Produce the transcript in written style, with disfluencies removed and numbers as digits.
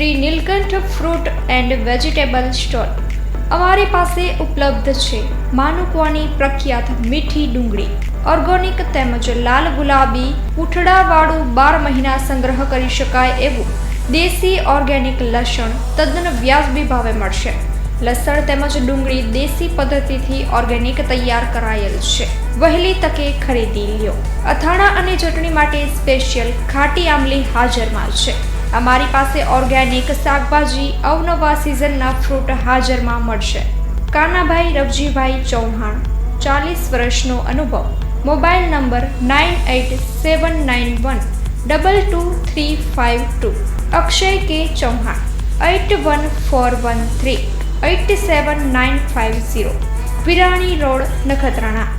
Shri Neelkanth fruit and vegetable store. અમારી પાસે ઉપલબ્ધ છે માનુકવાની પ્રખ્યાત મીઠી ડુંગળી, ઓર્ગેનિક તેમજ લાલ ગુલાબી પૂંઠડાવાળું 12 મહિના સંગ્રહ કરી શકાય એવું દેશી ઓર્ગેનિક લસણ તદ્દન વ્યાજબી ભાવે મળશે. લસણ તેમજ ડુંગળી દેશી પદ્ધતિથી ઓર્ગેનિક તૈયાર કરાયેલ છે. વહેલી તકે ખરીદી લ્યો. અથાણા અને ચટણી માટે સ્પેશિયલ ખાટી આમલી હાજરમાં છે. અમારી પાસે ઓર્ગેનિક શાકભાજી, અવનવા સિઝનના ફ્રૂટ હાજરમાં મળશે. કાનાભાઈ રવજીભાઈ ચૌહાણ, 40 વર્ષનો અનુભવ. Mobile number 9879122352. અક્ષય કે ચૌહાણ, 8141387950. વિરાણી રોડ, નખત્રાણા.